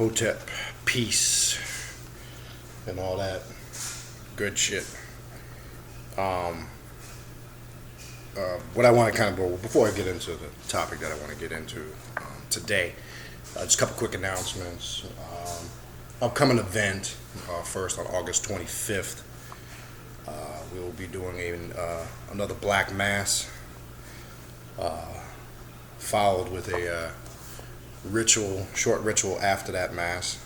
Hotep, peace, and all that good shit. What I want to kind of go, before I get into the topic that I want to get into today, just a couple quick announcements. Upcoming event, first on August 25th, we will be doing another Black Mass, followed with a short ritual after that Mass.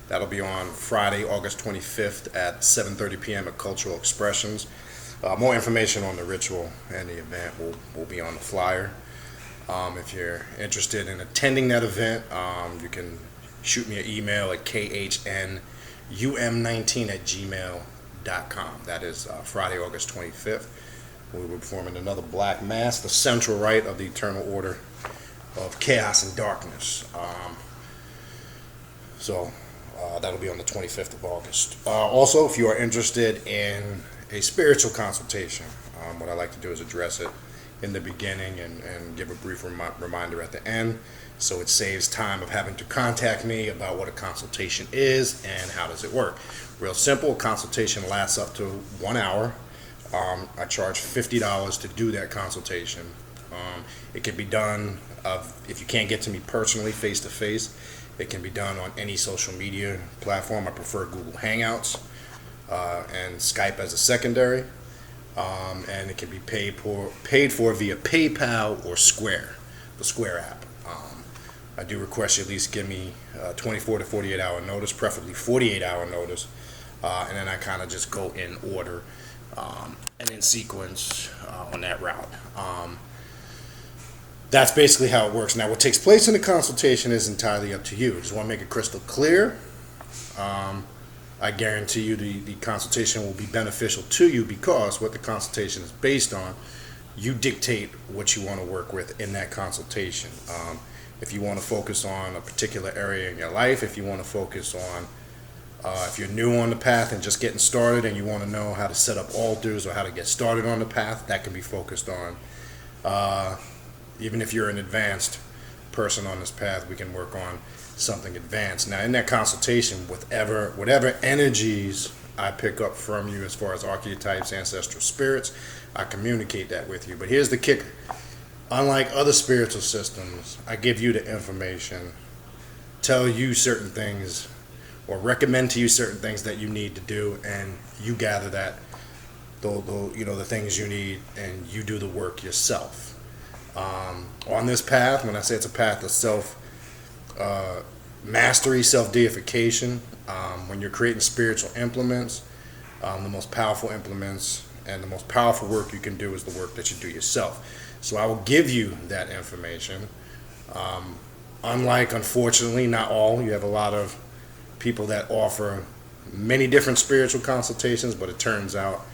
That'll be on Friday, August 25th at 7:30 p.m. at Cultural Expressions. More information on the ritual and the event will be on the flyer. If you're interested in attending that event, you can shoot me an email at khnum19@gmail.com. That is Friday, August 25th. We will be performing another Black Mass, the central rite of the Eternal Order of Chaos and Darkness. So that'll be on the 25th of August. Also, if you are interested in a spiritual consultation, what I like to do is address it in the beginning and give a brief reminder at the end, so it saves time of having to contact me about what a consultation is and how does it work. Real simple. A consultation lasts up to 1 hour. I charge $50 to do that consultation. It can be done, if you can't get to me personally, face to face, it can be done on any social media platform. I prefer Google Hangouts and Skype as a secondary. And it can be paid for via PayPal or Square, the Square app. I do request you at least give me 24 to 48 hour notice, preferably 48-hour notice, and then I kind of just go in order and in sequence on that route. That's basically how it works. Now, what takes place in the consultation is entirely up to you. I just want to make it crystal clear. I guarantee you the consultation will be beneficial to you, because what the consultation is based on, you dictate what you want to work with in that consultation. If you want to focus on a particular area in your life, if you want to focus on, if you're new on the path and just getting started and you want to know how to set up altars or how to get started on the path, that can be focused on. Even if you're an advanced person on this path, we can work on something advanced. Now, in that consultation, whatever energies I pick up from you as far as archetypes, ancestral spirits, I communicate that with you. But here's the kicker. Unlike other spiritual systems, I give you the information, tell you certain things, or recommend to you certain things that you need to do, and you gather the things you need, and you do the work yourself. On this path, when I say it's a path of mastery, self-deification, when you're creating spiritual implements, the most powerful implements and the most powerful work you can do is the work that you do yourself. So I will give you that information. Unlike, unfortunately, not all, you have a lot of people that offer many different spiritual consultations, but it turns out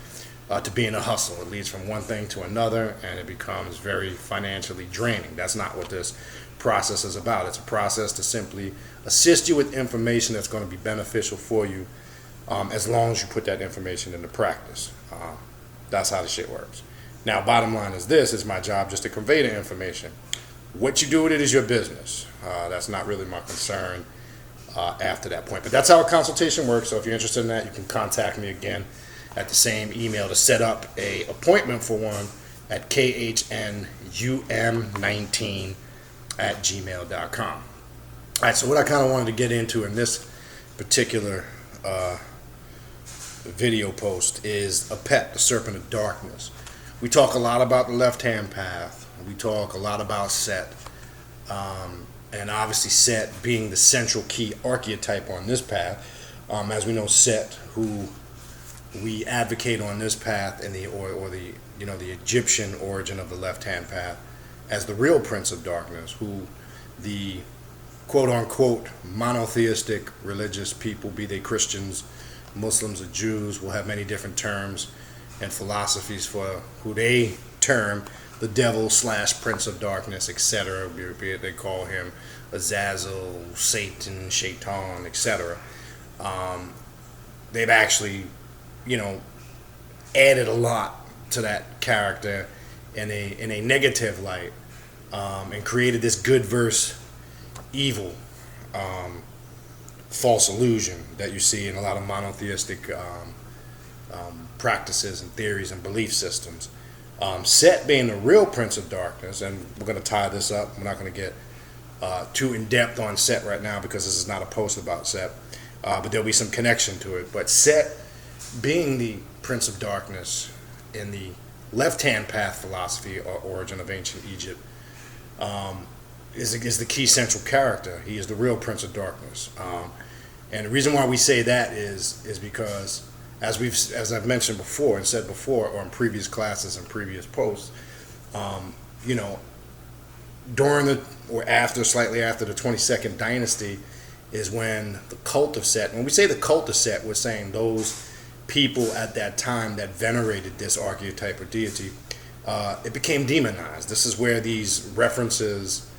to being a hustle. It leads from one thing to another, and it becomes very financially draining. That's not what this process is about. It's a process to simply assist you with information that's going to be beneficial for you, as long as you put that information into practice. That's how the shit works. Now, bottom line is this: it's my job just to convey the information. What you do with it is your business. That's not really my concern after that point. But that's how a consultation works. So if you're interested in that, you can contact me again at the same email to set up a appointment for one at khnum19@gmail.com. All right, so what I kind of wanted to get into in this particular video post is APEP, the Serpent of Darkness. We talk a lot about the left-hand path. We talk a lot about Set. And obviously Set being the central key archetype on this path. As we know, Set, who we advocate on this path in the Egyptian origin of the left-hand path, as the real Prince of Darkness, who the quote-unquote monotheistic religious people, be they Christians, Muslims, or Jews, will have many different terms and philosophies for who they term the devil / Prince of Darkness, etc. Be it they call him Azazel, Satan, Shaitan, etc. They've actually, added a lot to that character in a negative light, and created this good versus evil false illusion that you see in a lot of monotheistic practices and theories and belief systems. Set being the real Prince of Darkness, and we're going to tie this up. We're not going to get too in depth on Set right now because this is not a post about Set, but there'll be some connection to it. But Set being the Prince of Darkness in the left-hand path philosophy or origin of ancient Egypt, is the key central character. He is the real Prince of Darkness. And the reason why we say that is because, as I've mentioned before and said before, or in previous classes and previous posts, during slightly after the 22nd dynasty is when the cult of Set, when we say the cult of Set, we're saying those people at that time that venerated this archetype or deity, it became demonized. This is where these references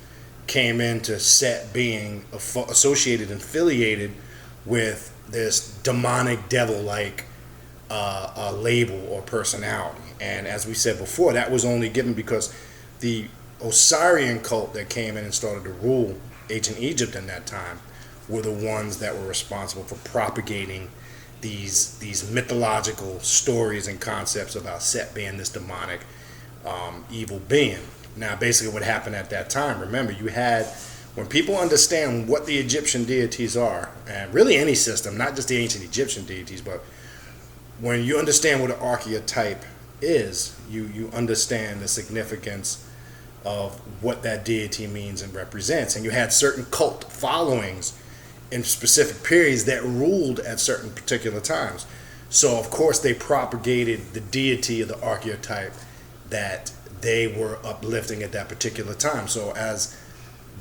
came into Set being associated and affiliated with this demonic devil-like label or personality. And as we said before, that was only given because the Osirian cult that came in and started to rule ancient Egypt in that time were the ones that were responsible for propagating these mythological stories and concepts about Set being this demonic evil being. Now, basically what happened at that time, remember, you had, when people understand what the Egyptian deities are, and really any system, not just the ancient Egyptian deities, but when you understand what an archetype is, you understand the significance of what that deity means and represents. And you had certain cult followings in specific periods that ruled at certain particular times. So, of course, they propagated the deity of the archetype that they were uplifting at that particular time. So as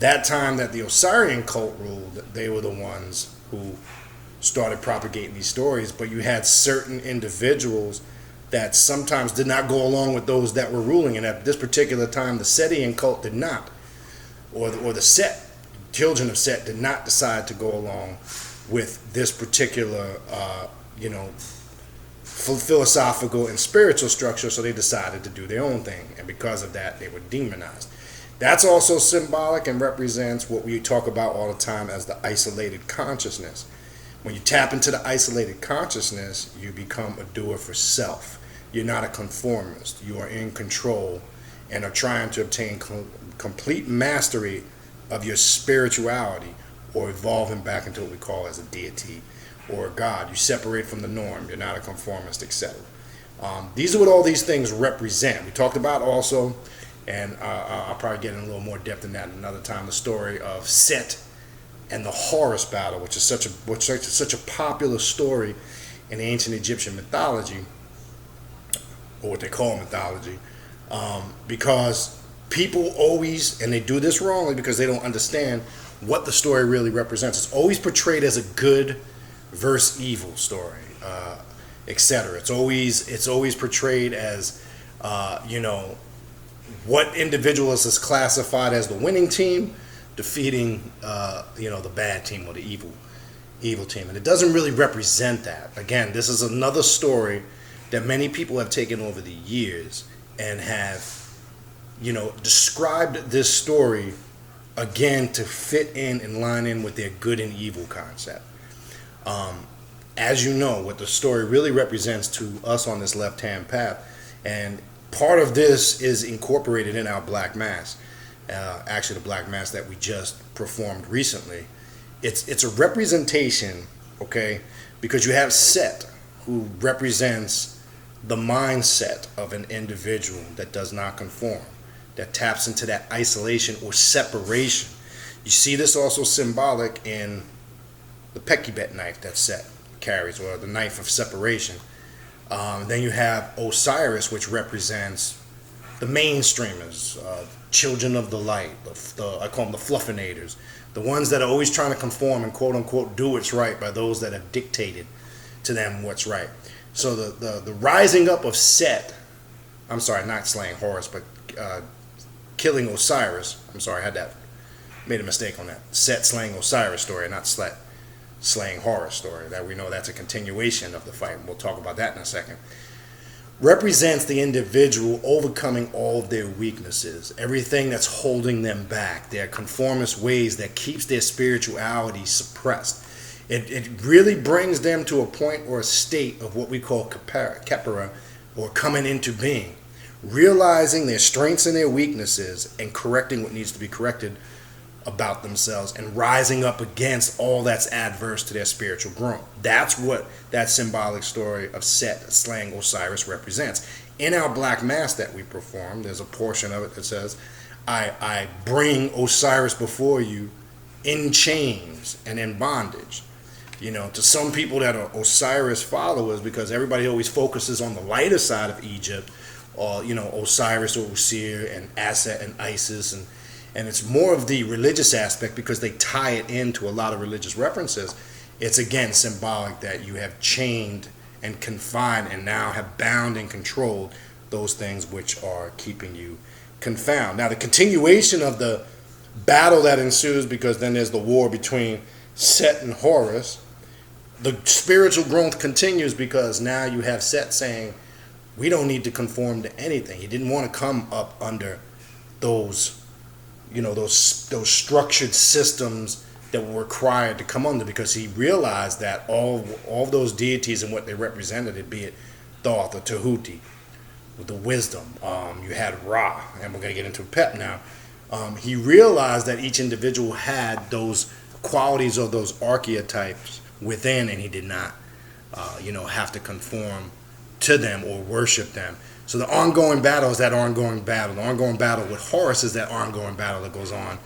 that time that the Osirian cult ruled, they were the ones who started propagating these stories. But you had certain individuals that sometimes did not go along with those that were ruling. And at this particular time, the Setian cult did not, or the Set, children of Set, did not decide to go along with this particular, philosophical and spiritual structure, so they decided to do their own thing, and because of that they were demonized. That's also symbolic and represents what we talk about all the time as the isolated consciousness. When you tap into the isolated consciousness, you become a doer for self. You're not a conformist. You are in control and are trying to obtain complete mastery of your spirituality, or evolving back into what we call as a deity or a god. You separate from the norm. You're not a conformist, etc. These are what all these things represent. We talked about also, and I'll probably get in a little more depth in that another time, the story of Set and the Horus battle, which is such a popular story in the ancient Egyptian mythology, or what they call mythology, because people always, and they do this wrongly because they don't understand what the story really represents. It's always portrayed as a good versus evil story, etc. It's always portrayed as, what individual is classified as the winning team, defeating, the bad team or the evil team, and it doesn't really represent that. Again, this is another story that many people have taken over the years and have, described this story again to fit in and line in with their good and evil concept. As you know, what the story really represents to us on this left-hand path, and part of this is incorporated in our Black Mass, actually the Black Mass that we just performed recently. It's a representation, okay, because you have Set, who represents the mindset of an individual that does not conform, that taps into that isolation or separation. You see this also symbolic in the Pekibet knife that Set carries, or the knife of separation. Then you have Osiris, which represents the mainstreamers, children of the light, I call them the fluffinators, the ones that are always trying to conform and quote unquote do what's right by those that have dictated to them what's right. So the rising up of Set, I'm sorry, not slaying Horus, but killing Osiris. I'm sorry, I made a mistake on that. Set slaying Osiris story, not slaying Horus story. That we know that's a continuation of the fight, and we'll talk about that in a second. represents the individual overcoming all of their weaknesses, everything that's holding them back, their conformist ways that keeps their spirituality suppressed. It really brings them to a point or a state of what we call kepara, or coming into being, realizing their strengths and their weaknesses and correcting what needs to be corrected about themselves, and rising up against all that's adverse to their spiritual growth. That's what that symbolic story of Set slaying Osiris represents. In our black mass that we perform, there's a portion of it that says, I bring Osiris before you in chains and in bondage. To some people that are Osiris followers, because everybody always focuses on the lighter side of Egypt, or Osiris or Osir and Aset and Isis, and it's more of the religious aspect because they tie it into a lot of religious references. It's again symbolic that you have chained and confined and now have bound and controlled those things which are keeping you confound. Now the continuation of the battle that ensues, because then there's the war between Set and Horus, the spiritual growth continues because now you have Set saying, we don't need to conform to anything. He didn't want to come up under those those structured systems that were required to come under, because he realized that all those deities and what they represented, be it Thoth or Tahuti, with the wisdom, you had Ra, and we're going to get into APEP now. He realized that each individual had those qualities or those archetypes within, and he did not, have to conform to them or worship them. So the ongoing battle is that ongoing battle. The ongoing battle with Horus is that ongoing battle that goes on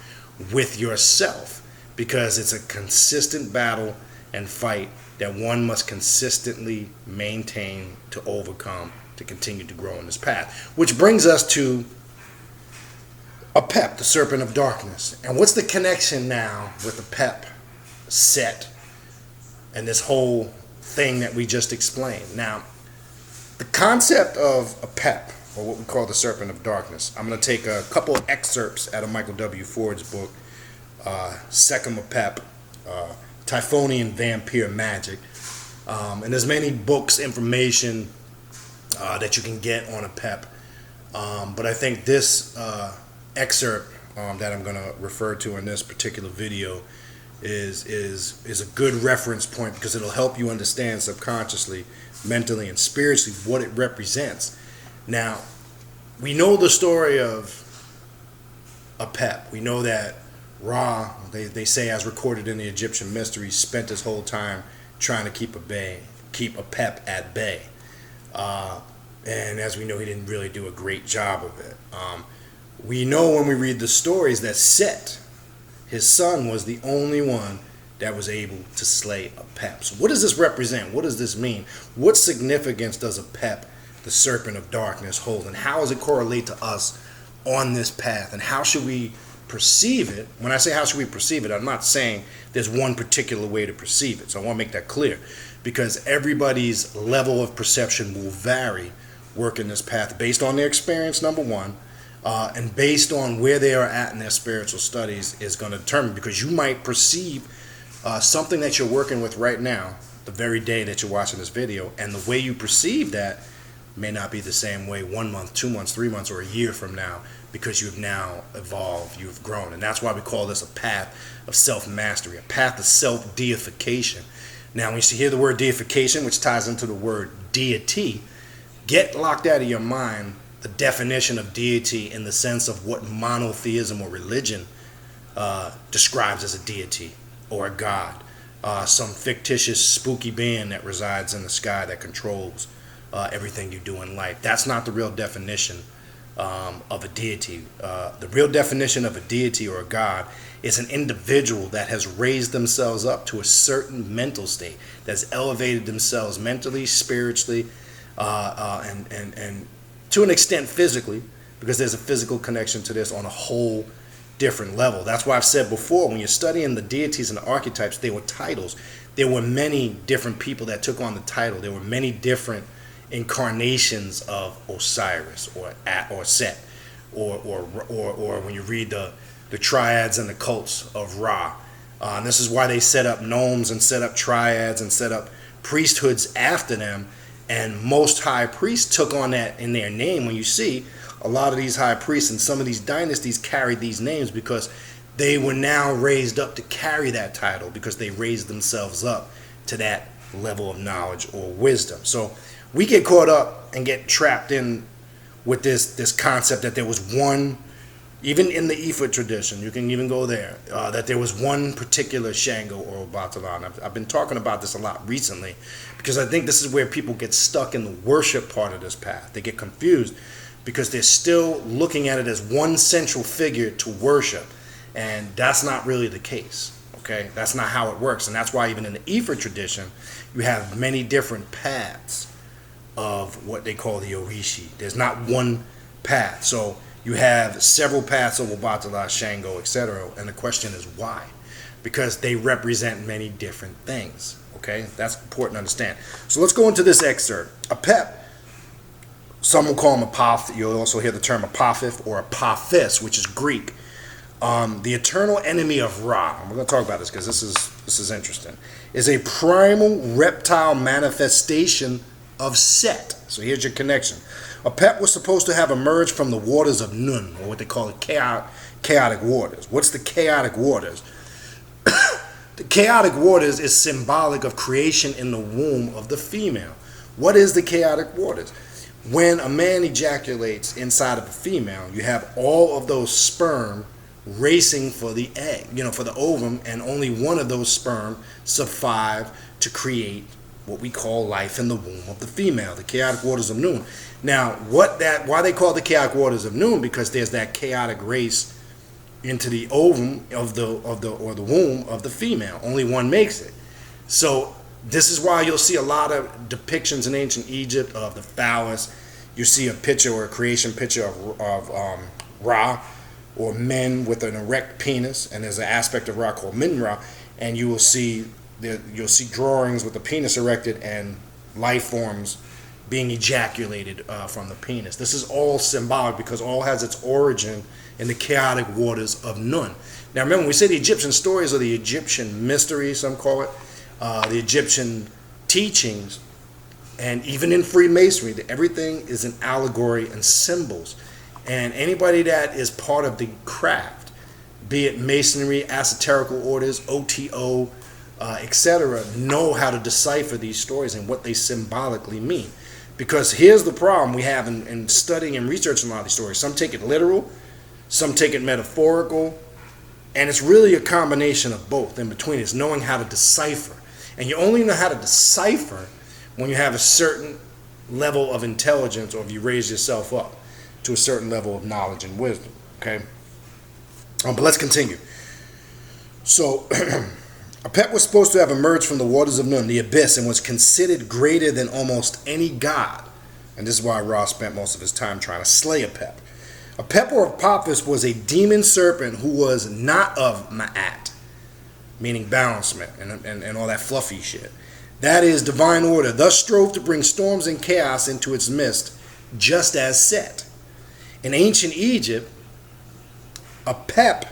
with yourself, because it's a consistent battle and fight that one must consistently maintain to overcome, to continue to grow in this path. Which brings us to APEP, the serpent of darkness. And what's the connection now with APEP, Set, and this whole thing that we just explained? Now, the concept of APEP, or what we call the serpent of darkness, I'm going to take a couple of excerpts out of Michael W. Ford's book, Second APEP, Typhonian Vampire Magic. And there's many books, information that you can get on APEP. But I think this excerpt that I'm going to refer to in this particular video is a good reference point, because it'll help you understand subconsciously, mentally, and spiritually what it represents. Now, we know the story of APEP. We know that Ra, they say, as recorded in the Egyptian mysteries, spent his whole time trying to keep APEP at bay. And as we know, he didn't really do a great job of it. We know when we read the stories that Set, his son, was the only one that was able to slay APEP. So what does this represent? What does this mean? What significance does APEP, the serpent of darkness, hold? And how does it correlate to us on this path? And how should we perceive it? When I say how should we perceive it, I'm not saying there's one particular way to perceive it. So I want to make that clear, because everybody's level of perception will vary working this path based on their experience, number one, and based on where they are at in their spiritual studies is going to determine, because you might perceive something that you're working with right now, the very day that you're watching this video, and the way you perceive that may not be the same way 1 month, 2 months, 3 months, or a year from now, because you've now evolved, you've grown. And that's why we call this a path of self-mastery, a path of self-deification. Now, when you hear the word deification, which ties into the word deity, get locked out of your mind the definition of deity in the sense of what monotheism or religion describes as a deity or a god, some fictitious spooky being that resides in the sky that controls everything you do in life. That's not the real definition of a deity. The real definition of a deity or a god is an individual that has raised themselves up to a certain mental state, that's elevated themselves mentally, spiritually, and to an extent physically, because there's a physical connection to this on a whole different level. That's why I've said before, when you're studying the deities and the archetypes, they were titles. There were many different people that took on the title. There were many different incarnations of Osiris or Set, or when you read the triads and the cults of Ra. And this is why they set up gnomes and set up triads and set up priesthoods after them, And most high priests took on that in their name. When you see a lot of these high priests and some of these dynasties carried these names because they were now raised up to carry that title, because they raised themselves up to that level of knowledge or wisdom. So we get caught up and get trapped in with this concept that there was one, even in the Ifa tradition, you can even go there, that there was one particular Shango or Obatalan. I've been talking about this a lot recently because I think this is where people get stuck in the worship part of this path. They get confused because they're still looking at it as one central figure to worship, and that's not really the case. Okay, that's not how it works, and that's why even in the Ifa tradition, you have many different paths of what they call the Orishi. There's not one path. So you have several paths of Obatala, Shango, etc. And the question is why? Because they represent many different things. Okay, that's important to understand. So let's go into this excerpt. APEP, some will call him Apoph. You'll also hear the term Apophis or Apophis, which is Greek. The eternal enemy of Ra, and we're going to talk about this because this is interesting, is a primal reptile manifestation of Set. So here's your connection. APEP was supposed to have emerged from the waters of Nun, or what they call the chaotic waters. What's the chaotic waters? The chaotic waters is symbolic of creation in the womb of the female. What is the chaotic waters? When a man ejaculates inside of a female, you have all of those sperm racing for the egg, for the ovum, and only one of those sperm survive to create what we call life in the womb of the female, the chaotic waters of Nun. Now, why they call it the chaotic waters of Nun? Because there's that chaotic race into the ovum or the womb of the female. Only one makes it. So this is why you'll see a lot of depictions in ancient Egypt of the phallus. You see a picture or a creation picture of Ra, or men with an erect penis, and there's an aspect of Ra called Minra, and you'll see drawings with the penis erected and life forms being ejaculated from the penis. This is all symbolic because all has its origin in the chaotic waters of Nun. Now remember, when we say the Egyptian stories or the Egyptian mysteries, some call it, the Egyptian teachings, and even in Freemasonry, everything is an allegory and symbols. And anybody that is part of the craft, be it Masonry, esoterical orders, OTO, etc., know how to decipher these stories and what they symbolically mean. Because here's the problem we have in studying and researching a lot of these stories. Some take it literal, some take it metaphorical, and it's really a combination of both. In between is knowing how to decipher. And you only know how to decipher when you have a certain level of intelligence, or if you raise yourself up to a certain level of knowledge and wisdom. Okay? But let's continue. So, APEP was supposed to have emerged from the waters of Nun, the abyss, and was considered greater than almost any god. And this is why Ra spent most of his time trying to slay APEP. APEP or Apophis was a demon serpent who was not of Ma'at, meaning balancement and all that fluffy shit. That is divine order, thus strove to bring storms and chaos into its midst, just as Set. In ancient Egypt, APEP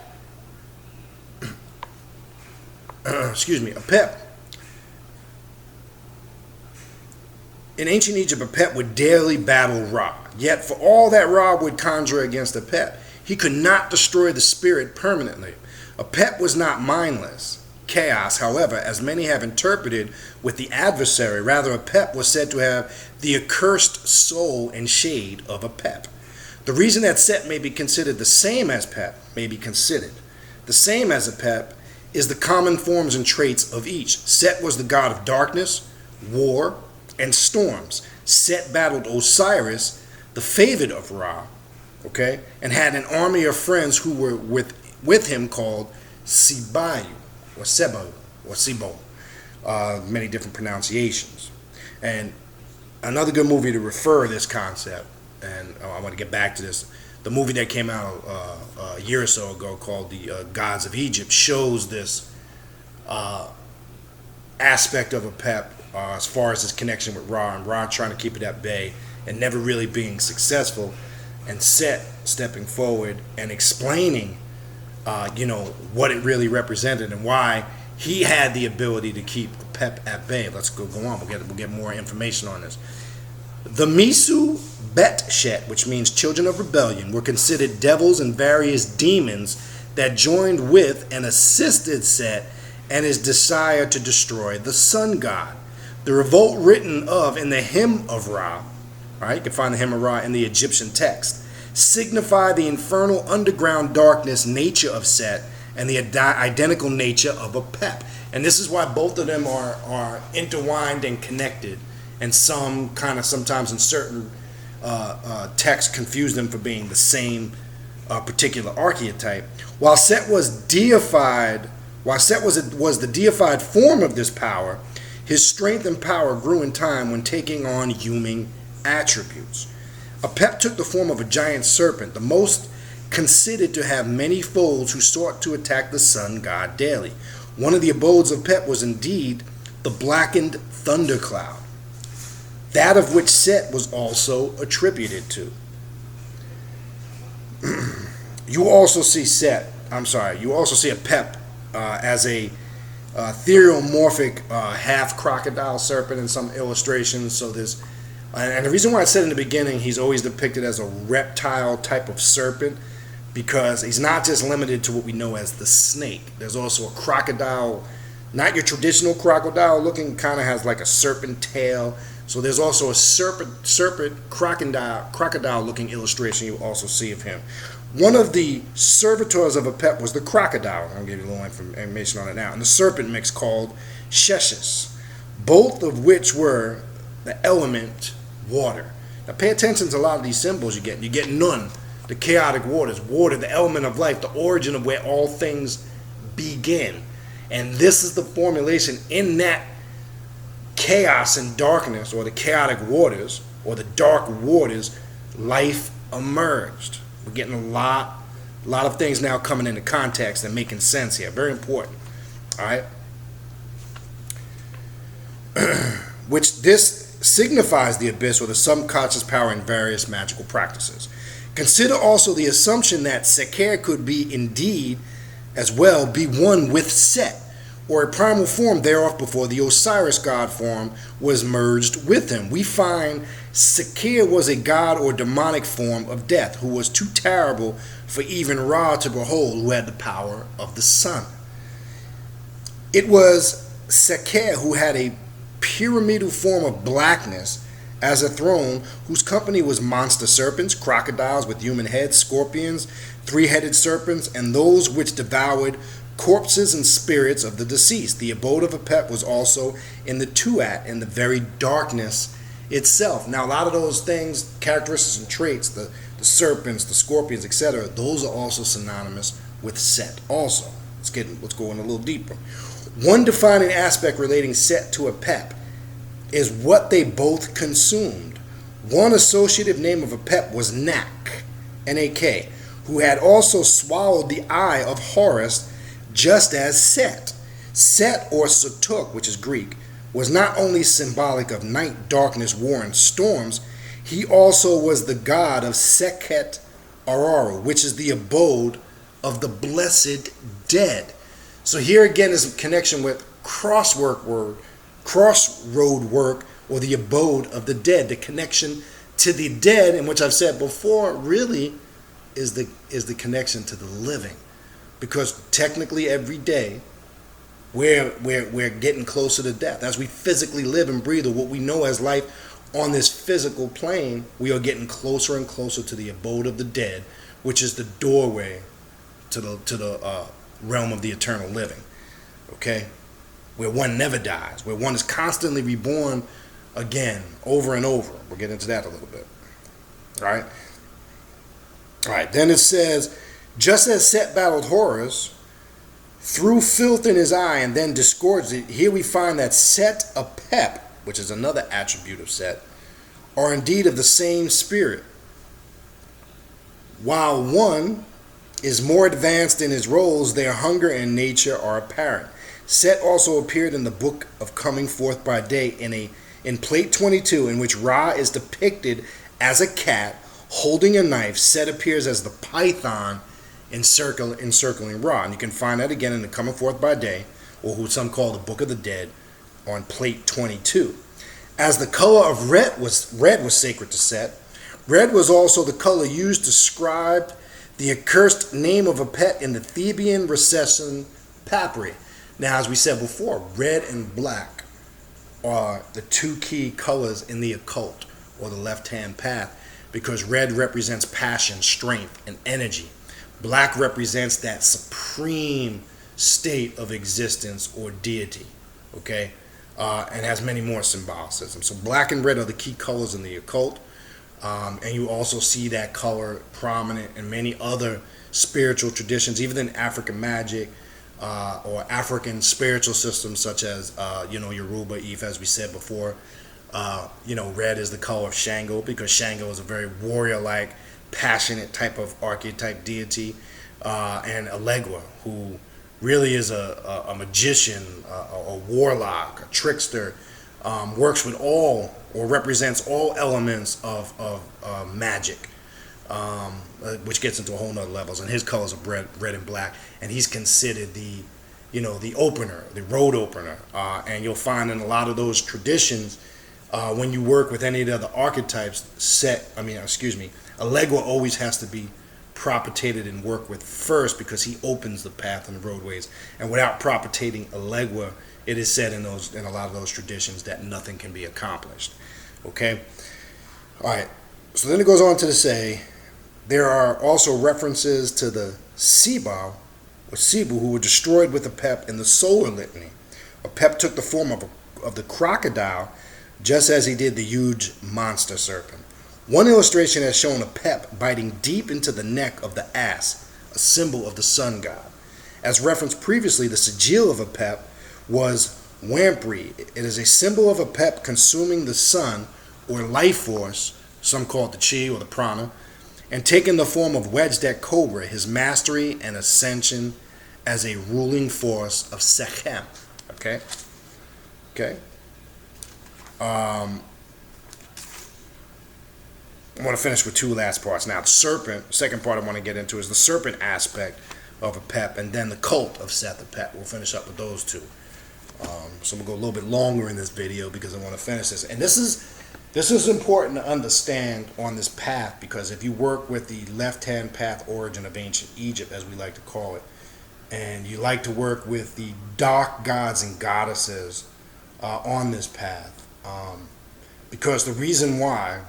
in ancient Egypt, APEP would daily battle Ra. Yet for all that Ra would conjure against APEP, he could not destroy the spirit permanently. APEP was not mindless. Chaos, however, as many have interpreted with the adversary, rather APEP was said to have the accursed soul and shade of APEP. The reason that Set may be considered the same as APEP is the common forms and traits of each. Set was the god of darkness, war, and storms. Set battled Osiris, the favored of Ra, okay, and had an army of friends who were with him called Sibayu, or Sebo, or Sibo, many different pronunciations. And another good movie to refer this concept, and I want to get back to this, the movie that came out a year or so ago called The Gods of Egypt shows this aspect of APEP as far as his connection with Ra, and Ra trying to keep it at bay and never really being successful, and Set stepping forward and explaining what it really represented and why he had the ability to keep APEP at bay. Let's go on. We'll get more information on this. The Misu Bet-Shet, which means children of rebellion, were considered devils and various demons that joined with and assisted Set and his desire to destroy the sun god. The revolt written of in the hymn of Ra, right? You can find the hymn of Ra in the Egyptian text, signify the infernal underground darkness nature of Set and the identical nature of APEP. And this is why both of them are intertwined and connected, and some kind of sometimes in certain texts confuse them for being the same particular archetype. While Set was deified, was the deified form of this power, his strength and power grew in time when taking on human attributes. APEP took the form of a giant serpent, the most considered to have many foes who sought to attack the sun god daily. One of the abodes of APEP was indeed the blackened thundercloud, that of which Set was also attributed to. You also see APEP as a theriomorphic half crocodile serpent in some illustrations. So there's, and the reason why I said in the beginning he's always depicted as a reptile type of serpent, because he's not just limited to what we know as the snake. There's also a crocodile, not your traditional crocodile looking, kind of has like a serpent tail. So there's also a serpent crocodile looking illustration you also see of him. One of the servitors of APEP was the crocodile. I'll give you a little information on it now. And the serpent mix called Sheshis, both of which were the element water. Now pay attention to a lot of these symbols you get. You get Nun, the chaotic waters, water, the element of life, the origin of where all things begin. And this is the formulation in that chaos and darkness, or the chaotic waters, or the dark waters, life emerged. We're getting a lot of things now coming into context and making sense here. Very important. All right. Which this signifies the abyss or the subconscious power in various magical practices. Consider also the assumption that Seker could be indeed as well be one with Set, or a primal form thereof before the Osiris god form was merged with him. We find Seker was a god or demonic form of death who was too terrible for even Ra to behold, who had the power of the sun. It was Seker who had a pyramidal form of blackness as a throne, whose company was monster serpents, crocodiles with human heads, scorpions, three-headed serpents, and those which devoured corpses and spirits of the deceased. The abode of APEP was also in the Tuat, in the very darkness itself. Now, a lot of those things, characteristics and traits, the serpents, the scorpions, etc., those are also synonymous with Set also. Let's go in a little deeper. One defining aspect relating Set to APEP is what they both consumed. One associative name of APEP was Nak, N-A-K, who had also swallowed the eye of Horus, just as Set. Set, or Sutuk, which is Greek, was not only symbolic of night, darkness, war, and storms, he also was the god of Sekhet Araru, which is the abode of the blessed dead. So here again is a connection with crossroad work, or the abode of the dead. The connection to the dead, in which I've said before, really is the connection to the living, because technically every day we're getting closer to death. As we physically live and breathe, or what we know as life on this physical plane, we are getting closer and closer to the abode of the dead, which is the doorway to the realm of the eternal living. Okay, where one never dies, where one is constantly reborn again, over and over. We'll get into that a little bit. All right. Then it says, just as Set battled Horus, threw filth in his eye and then disgorged it, here we find that Set APEP, which is another attribute of Set, are indeed of the same spirit. While one is more advanced in his roles, their hunger and nature are apparent. Set also appeared in the Book of Coming Forth by Day in Plate 22, in which Ra is depicted as a cat holding a knife. Set appears as the python encircling Ra. And you can find that again in the Coming Forth by Day, or who some call the Book of the Dead, on plate 22. As the color of red was sacred to Set, red was also the color used to describe the accursed name of Apep in the Theban recession papyri. Now, as we said before, red and black are the two key colors in the occult, or the left-hand path, because red represents passion, strength, and energy. Black represents that supreme state of existence or deity, okay? And has many more symbolicism. So black and red are the key colors in the occult. And you also see that color prominent in many other spiritual traditions, even in African magic, or African spiritual systems such as, Yoruba, Ife, as we said before. Red is the color of Shango, because Shango is a very warrior-like, passionate type of archetype deity. And Elegua, who really is a magician, a warlock, a trickster, works with all, or represents all elements of magic, which gets into a whole nother levels. And his colors are red and black, and he's considered the opener, the road opener. And you'll find in a lot of those traditions, when you work with any of the other archetypes, Elegua always has to be propitated and worked with first, because he opens the path and the roadways. And without propitating Elegua, it is said in a lot of those traditions that nothing can be accomplished. Okay? All right. So then it goes on to say, there are also references to the Sibu, who were destroyed with Apep in the solar litany. Apep took the form of the crocodile, just as he did the huge monster serpent. One illustration has shown Apep biting deep into the neck of the ass, a symbol of the sun god. As referenced previously, the sigil of Apep was Wampri. It is a symbol of Apep consuming the sun, or life force, some call it the chi or the prana, and taking the form of Wedged Cobra, his mastery and ascension as a ruling force of Sechem. Okay? I want to finish with two last parts. Now, the serpent, second part I want to get into is the serpent aspect of Apep, and then the cult of Seth Apep. We'll finish up with those two. So we'll go a little bit longer in this video because I want to finish this. And this is important to understand on this path, because if you work with the left-hand path origin of ancient Egypt, as we like to call it, and you like to work with the dark gods and goddesses on this path, because the reason why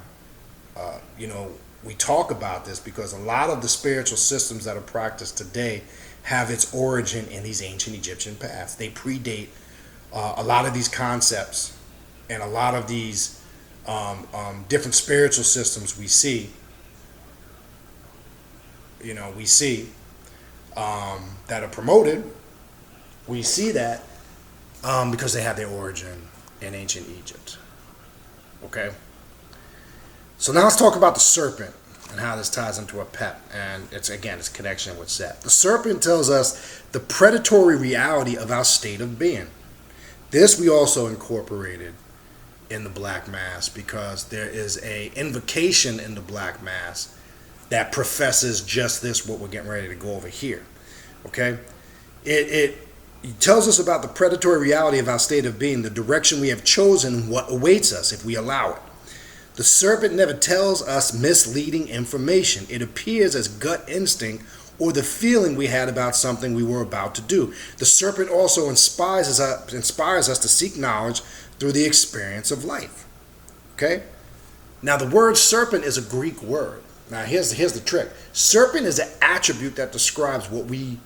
we talk about this, because a lot of the spiritual systems that are practiced today have its origin in these ancient Egyptian paths. They predate a lot of these concepts and a lot of these different spiritual systems we see. That are promoted. We see that because they have their origin in ancient Egypt. Okay? So now let's talk about the serpent and how this ties into Apep, and its connection with Set. The serpent tells us the predatory reality of our state of being. This we also incorporated in the Black Mass, because there is a invocation in the Black Mass that professes just this, what we're getting ready to go over here. Okay? It tells us about the predatory reality of our state of being, the direction we have chosen, what awaits us if we allow it. The serpent never tells us misleading information. It appears as gut instinct or the feeling we had about something we were about to do. The serpent also inspires us to seek knowledge through the experience of life. Okay? Now, the word serpent is a Greek word. Now, here's the trick. Serpent is an attribute that describes what we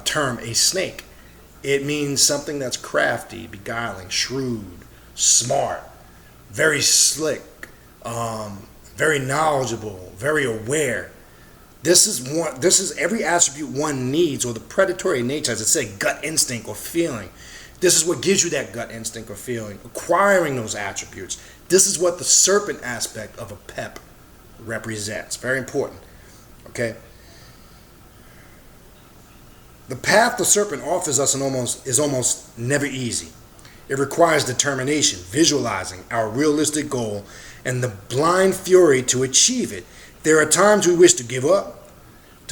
term a snake. It means something that's crafty, beguiling, shrewd, smart, very slick, very knowledgeable, very aware. This is every attribute one needs, or the predatory nature, as I say, gut instinct or feeling. This is what gives you that gut instinct or feeling, acquiring those attributes. This is what the serpent aspect of Apep represents. Very important. Okay? The path the serpent offers us is almost never easy. It requires determination, visualizing our realistic goal, and the blind fury to achieve it. There are times we wish to give up,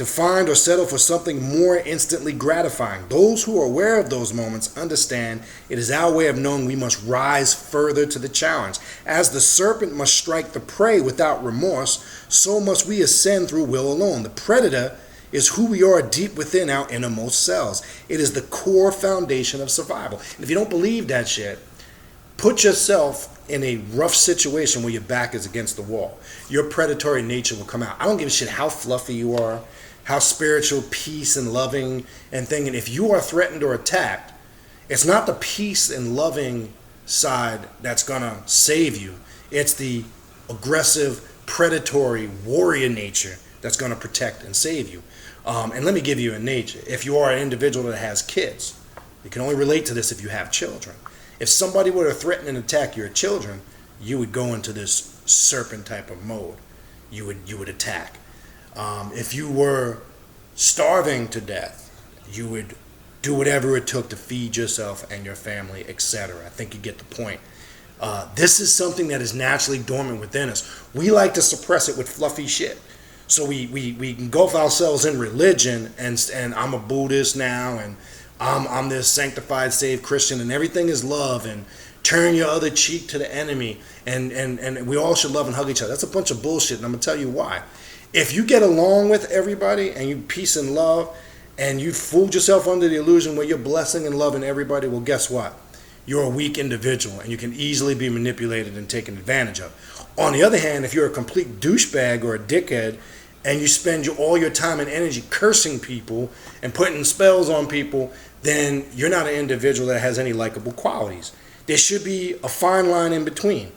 to find or settle for something more instantly gratifying. Those who are aware of those moments understand it is our way of knowing we must rise further to the challenge. As the serpent must strike the prey without remorse, so must we ascend through will alone. The predator is who we are deep within our innermost selves. It is the core foundation of survival. And if you don't believe that shit, put yourself in a rough situation where your back is against the wall. Your predatory nature will come out. I don't give a shit how fluffy you are, how spiritual, peace, and loving and thinking. If you are threatened or attacked, it's not the peace and loving side that's going to save you. It's the aggressive, predatory, warrior nature that's going to protect and save you. And let me give you a nature. If you are an individual that has kids, you can only relate to this if you have children. If somebody were to threaten and attack your children, you would go into this serpent type of mode. You would attack. If you were starving to death, you would do whatever it took to feed yourself and your family, etc. I think you get the point. This is something that is naturally dormant within us. We like to suppress it with fluffy shit. So we engulf ourselves in religion, and I'm a Buddhist now, and I'm this sanctified, saved Christian, and everything is love, and turn your other cheek to the enemy, and we all should love and hug each other. That's a bunch of bullshit, and I'm going to tell you why. If you get along with everybody, and you peace and love, and you fooled yourself under the illusion where you're blessing and loving everybody, well, guess what? You're a weak individual, and you can easily be manipulated and taken advantage of. On the other hand, if you're a complete douchebag or a dickhead, and you spend all your time and energy cursing people and putting spells on people, then you're not an individual that has any likable qualities. There should be a fine line in between.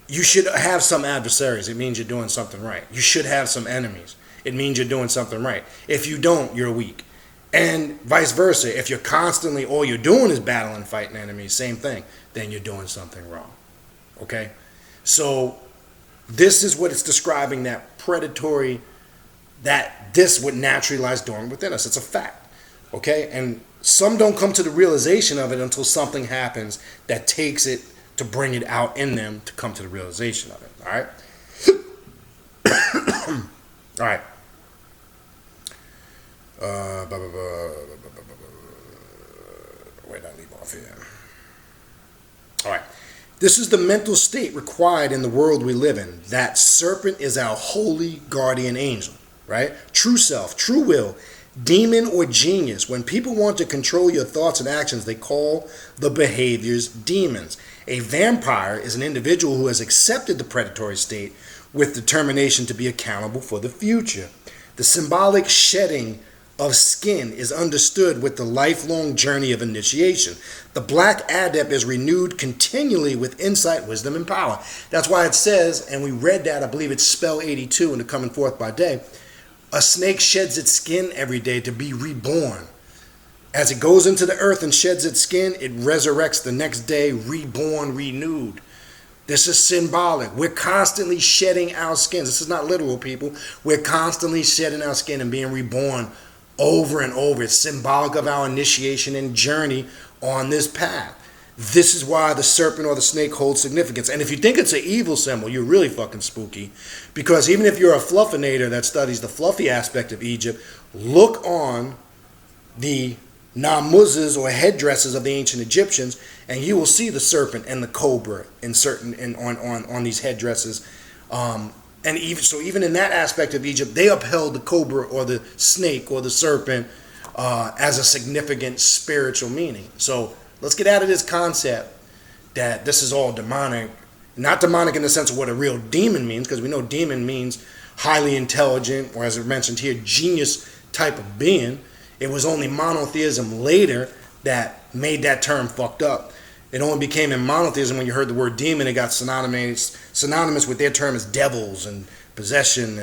You should have some adversaries. It means you're doing something right. You should have some enemies. It means you're doing something right. If you don't, you're weak. And vice versa. If you're constantly, all you're doing is battling, fighting enemies, same thing, then you're doing something wrong. Okay? So this is what it's describing, that predatory, that this would naturally lies dormant within us. It's a fact. Okay? And some don't come to the realization of it until something happens that takes it to bring it out in them to come to the realization of it. All right? All right. Where did I leave off here? All right. This is the mental state required in the world we live in. That serpent is our holy guardian angel, right? True self, true will, demon or genius. When people want to control your thoughts and actions, they call the behaviors demons. A vampire is an individual who has accepted the predatory state with determination to be accountable for the future. The symbolic shedding of skin is understood with the lifelong journey of initiation. The black adept is renewed continually with insight, wisdom, and power. That's why it says, and we read that, I believe it's spell 82 in the Coming Forth by Day, a snake sheds its skin every day to be reborn. As it goes into the earth and sheds its skin, it resurrects the next day, reborn, renewed. This is symbolic. We're constantly shedding our skins. This is not literal, people. We're constantly shedding our skin and being reborn over and over. It's symbolic of our initiation and journey on this path. This is why the serpent or the snake holds significance. And if you think it's an evil symbol, you're really fucking spooky. Because even if you're a fluffinator that studies the fluffy aspect of Egypt, look on the namuzas or headdresses of the ancient Egyptians, and you will see the serpent and the cobra on these headdresses. And even in that aspect of Egypt, they upheld the cobra or the snake or the serpent as a significant spiritual meaning. So let's get out of this concept that this is all demonic. Not demonic in the sense of what a real demon means, because we know demon means highly intelligent, or as I mentioned here, genius type of being. It was only monotheism later that made that term fucked up. It only became in monotheism when you heard the word demon. It got synonymous with their term as devils and possession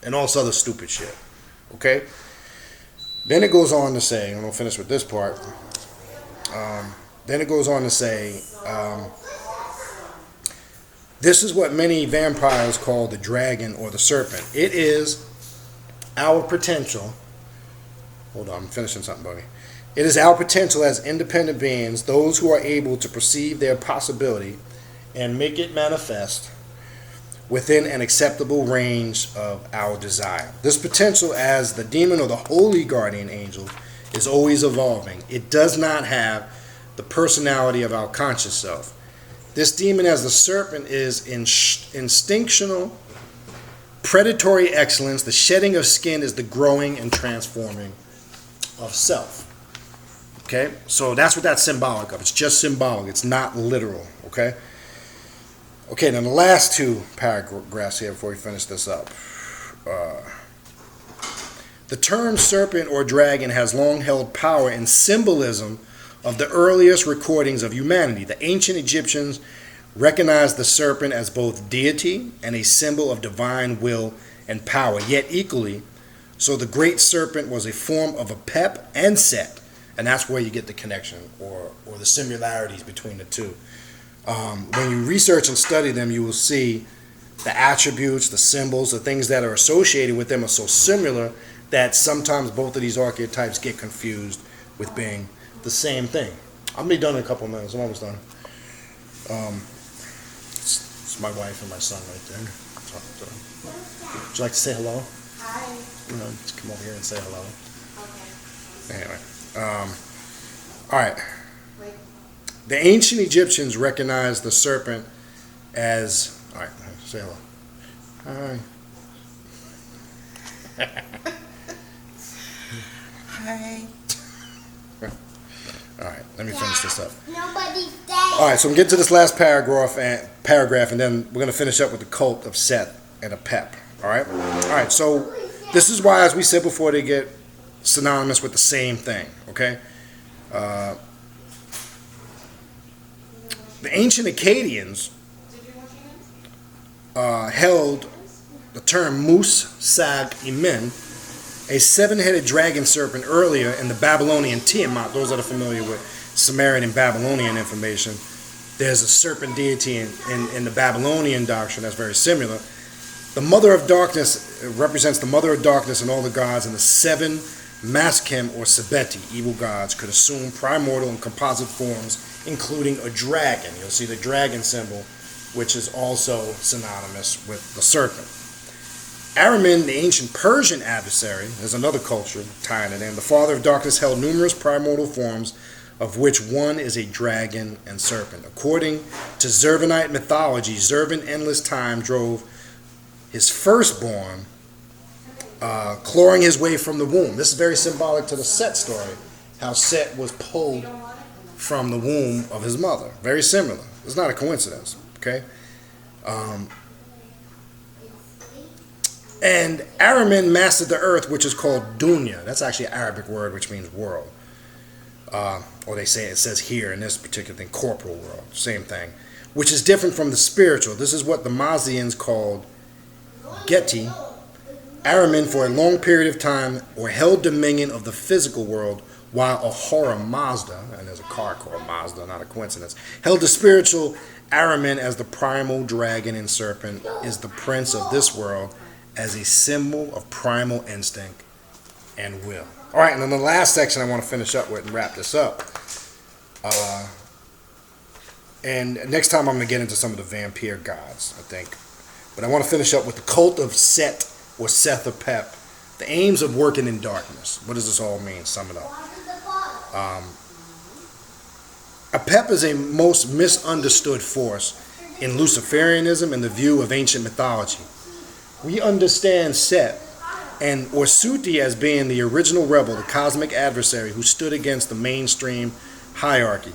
and all this other stupid shit. Okay? Then it goes on to say, and we'll finish with this part. Then it goes on to say, this is what many vampires call the dragon or the serpent. It is our potential. Hold on, I'm finishing something, buddy. It is our potential as independent beings, those who are able to perceive their possibility and make it manifest, within an acceptable range of our desire. This potential as the demon or the holy guardian angel is always evolving. It does not have the personality of our conscious self. This demon as the serpent is instinctual, predatory excellence. The shedding of skin is the growing and transforming of self. Okay, so that's what that's symbolic of. It's just symbolic. It's not literal. Okay. Okay, then the last two paragraphs here before we finish this up. The term serpent or dragon has long held power in symbolism of the earliest recordings of humanity. The ancient Egyptians recognized the serpent as both deity and a symbol of divine will and power, yet equally, so the great serpent was a form of APEP and Set, and that's where you get the connection or the similarities between the two. When you research and study them, you will see the attributes, the symbols, the things that are associated with them are so similar that sometimes both of these archetypes get confused with being the same thing. I'll be done in a couple of minutes. I'm almost done. It's my wife and my son right there. Would you like to say hello? Hi. You know, just come over here and say hello. Okay. Anyway, all right. The ancient Egyptians recognized the serpent as, all right, say hello. Hi. Hi. All right, let me finish this up. Nobody's dead. All right, so I'm getting to this last paragraph, and then we're going to finish up with the cult of Seth and APEP. All right? All right, so this is why, as we said before, they get synonymous with the same thing, okay? The ancient Akkadians held the term Mus Sag Imin, a seven-headed dragon serpent, earlier in the Babylonian Tiamat. Those that are familiar with Sumerian and Babylonian information, there's a serpent deity in the Babylonian doctrine that's very similar. The mother of darkness represents the mother of darkness and all the gods, and the seven Maskim or Sebeti, evil gods, could assume primordial and composite forms, including a dragon. You'll see the dragon symbol, which is also synonymous with the serpent. Ahriman, the ancient Persian adversary, is another culture tying it in. The father of darkness held numerous primordial forms, of which one is a dragon and serpent. According to Zervanite mythology, Zervan endless time drove his firstborn, clawing his way from the womb. This is very symbolic to the Set story, how Set was pulled from the womb of his mother. Very similar. It's not a coincidence, okay? And Ahriman mastered the earth, which is called Dunya. That's actually an Arabic word which means world. Or they say it says here in this particular thing, corporal world. Same thing. Which is different from the spiritual. This is what the Mazians called Geti. Ahriman, for a long period of time, or held dominion of the physical world, while Ahura Mazda, and there's a car called Mazda, not a coincidence, held the spiritual. Ahriman, as the primal dragon and serpent, is the prince of this world, as a symbol of primal instinct and will. All right, and then the last section I want to finish up with and wrap this up. And next time I'm going to get into some of the vampire gods, I think. But I want to finish up with the cult of Set or Seth APEP. The aims of working in darkness. What does this all mean? Sum it up. APEP is a most misunderstood force in Luciferianism and the view of ancient mythology. We understand Set and or Suti as being the original rebel, the cosmic adversary who stood against the mainstream hierarchy.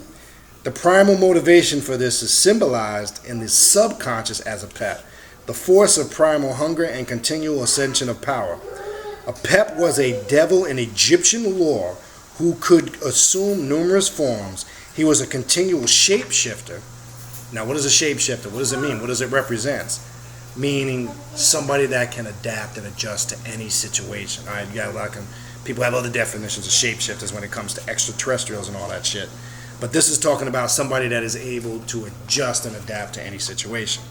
The primal motivation for this is symbolized in the subconscious as APEP, the force of primal hunger and continual ascension of power. APEP was a devil in Egyptian lore who could assume numerous forms. He was a continual shapeshifter. Now, what is a shapeshifter? What does it mean? What does it represent? Meaning somebody that can adapt and adjust to any situation. All right, you got a lot of people have other definitions of shapeshifters when it comes to extraterrestrials and all that shit. But this is talking about somebody that is able to adjust and adapt to any situation.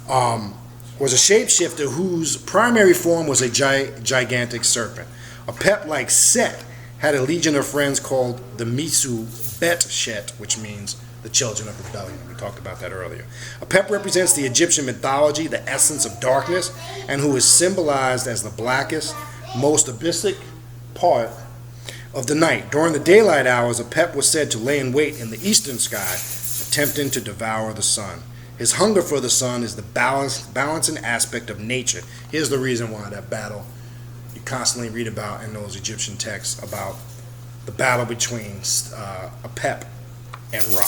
Was a shapeshifter whose primary form was a gigantic serpent. APEP, like Set, had a legion of friends called the Misu Bet Shet, which means the children of rebellion. We talked about that earlier. APEP represents the Egyptian mythology, the essence of darkness, and who is symbolized as the blackest, most abysmic part of the night. During the daylight hours, APEP was said to lay in wait in the eastern sky, attempting to devour the sun. His hunger for the sun is the balancing aspect of nature. Here's the reason why that battle you constantly read about in those Egyptian texts about the battle between APEP and Ra.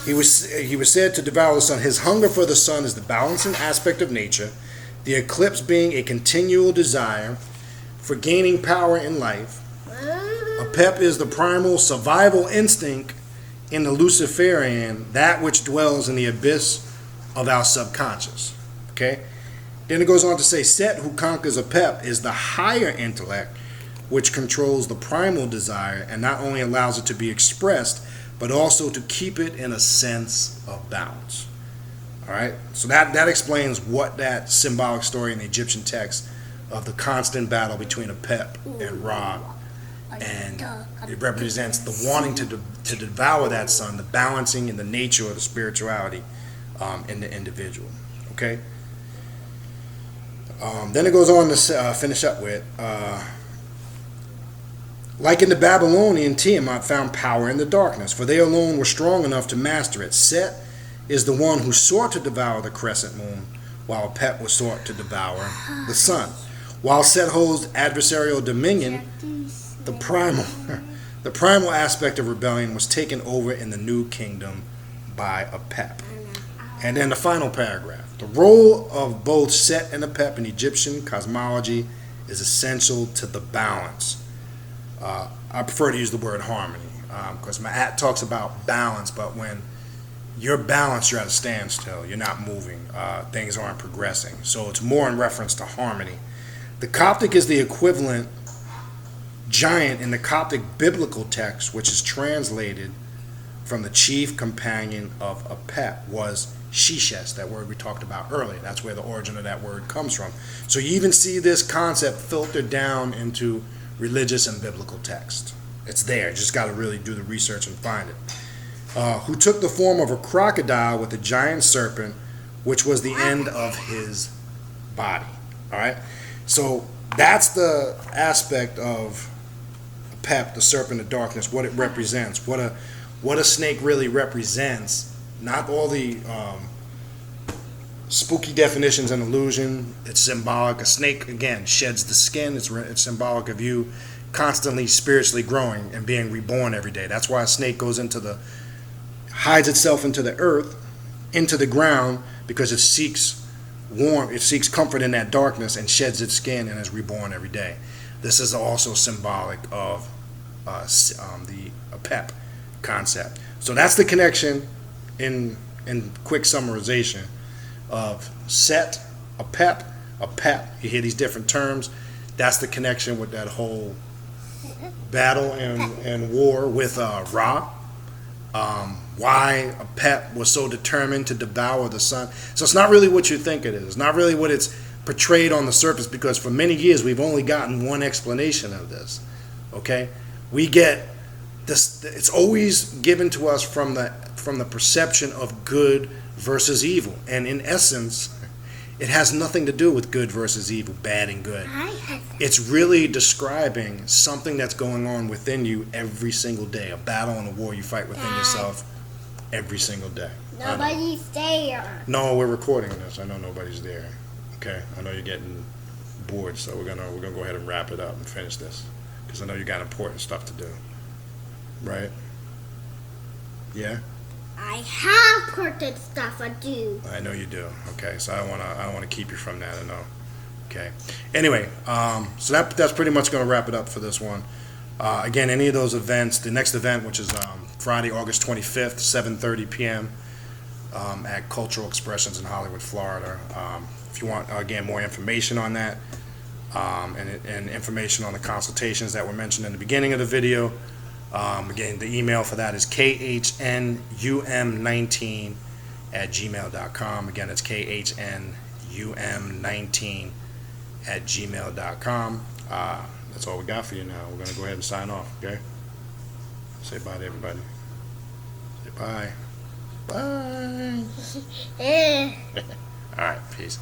He was said to devour the sun. His hunger for the sun is the balancing aspect of nature, the eclipse being a continual desire for gaining power in life. APEP is the primal survival instinct in the Luciferian, that which dwells in the abyss of our subconscious. Okay? Then it goes on to say, Set, who conquers APEP, is the higher intellect which controls the primal desire and not only allows it to be expressed, but also to keep it in a sense of balance. All right? So that explains what that symbolic story in the Egyptian text of the constant battle between APEP and Ra, and it represents the wanting to devour that sun, the balancing and the nature of the spirituality in the individual. Okay? Then it goes on to finish up with, like in the Babylonian, Tiamat found power in the darkness, for they alone were strong enough to master it. Set is the one who sought to devour the crescent moon, while APEP was sought to devour the sun. While Set holds adversarial dominion, the primal aspect of rebellion was taken over in the new kingdom by APEP. And then the final paragraph. The role of both Set and APEP in Egyptian cosmology is essential to the balance. I prefer to use the word harmony because Ma'at talks about balance, but when you're balanced, you're at a standstill. You're not moving. Things aren't progressing. So it's more in reference to harmony. The Coptic is the equivalent giant in the Coptic biblical text, which is translated from the chief companion of APEP, was Shishes, that word we talked about earlier. That's where the origin of that word comes from. So you even see this concept filtered down into religious and biblical text. It's there. You just got to really do the research and find it. Who took the form of a crocodile with a giant serpent, which was the end of his body. All right? So that's the aspect of APEP, the serpent of darkness, what it represents, what a snake really represents. Not all the spooky definitions and illusion. It's symbolic. A snake, again, sheds the skin. It's symbolic of you constantly spiritually growing and being reborn every day. That's why a snake hides itself into the earth, into the ground, because it seeks warmth, it seeks comfort in that darkness and sheds its skin and is reborn every day. This is also symbolic of the APEP concept. So that's the connection in quick summarization of Set, APEP, you hear these different terms. That's the connection with that whole battle and war with Ra. Why APEP was so determined to devour the sun. So it's not really what you think it is. It's not really what it's portrayed on the surface, because for many years we've only gotten one explanation of this. Okay? We get this, it's always given to us from the perception of good versus evil. And in essence, it has nothing to do with good versus evil, bad and good. It's really describing something that's going on within you every single day, a battle and a war you fight within yourself every single day. Nobody's there. No, we're recording this. I know nobody's there. Okay, I know you're getting bored, so we're gonna go ahead and wrap it up and finish this, because I know you got important stuff to do. Right? Yeah. I have important stuff to do. I know you do. Okay, so I don't want to keep you from that. I know. Okay. Anyway, so that's pretty much going to wrap it up for this one. Again, any of those events, the next event, which is Friday, August 25th, 7:30 p.m. At Cultural Expressions in Hollywood, Florida. If you want, again, more information on that and information on the consultations that were mentioned in the beginning of the video, again, the email for that is khnum19@gmail.com. Again, it's khnum19@gmail.com. That's all we got for you now. We're going to go ahead and sign off, okay? Say bye to everybody. Bye. Bye. Eh. All right, peace.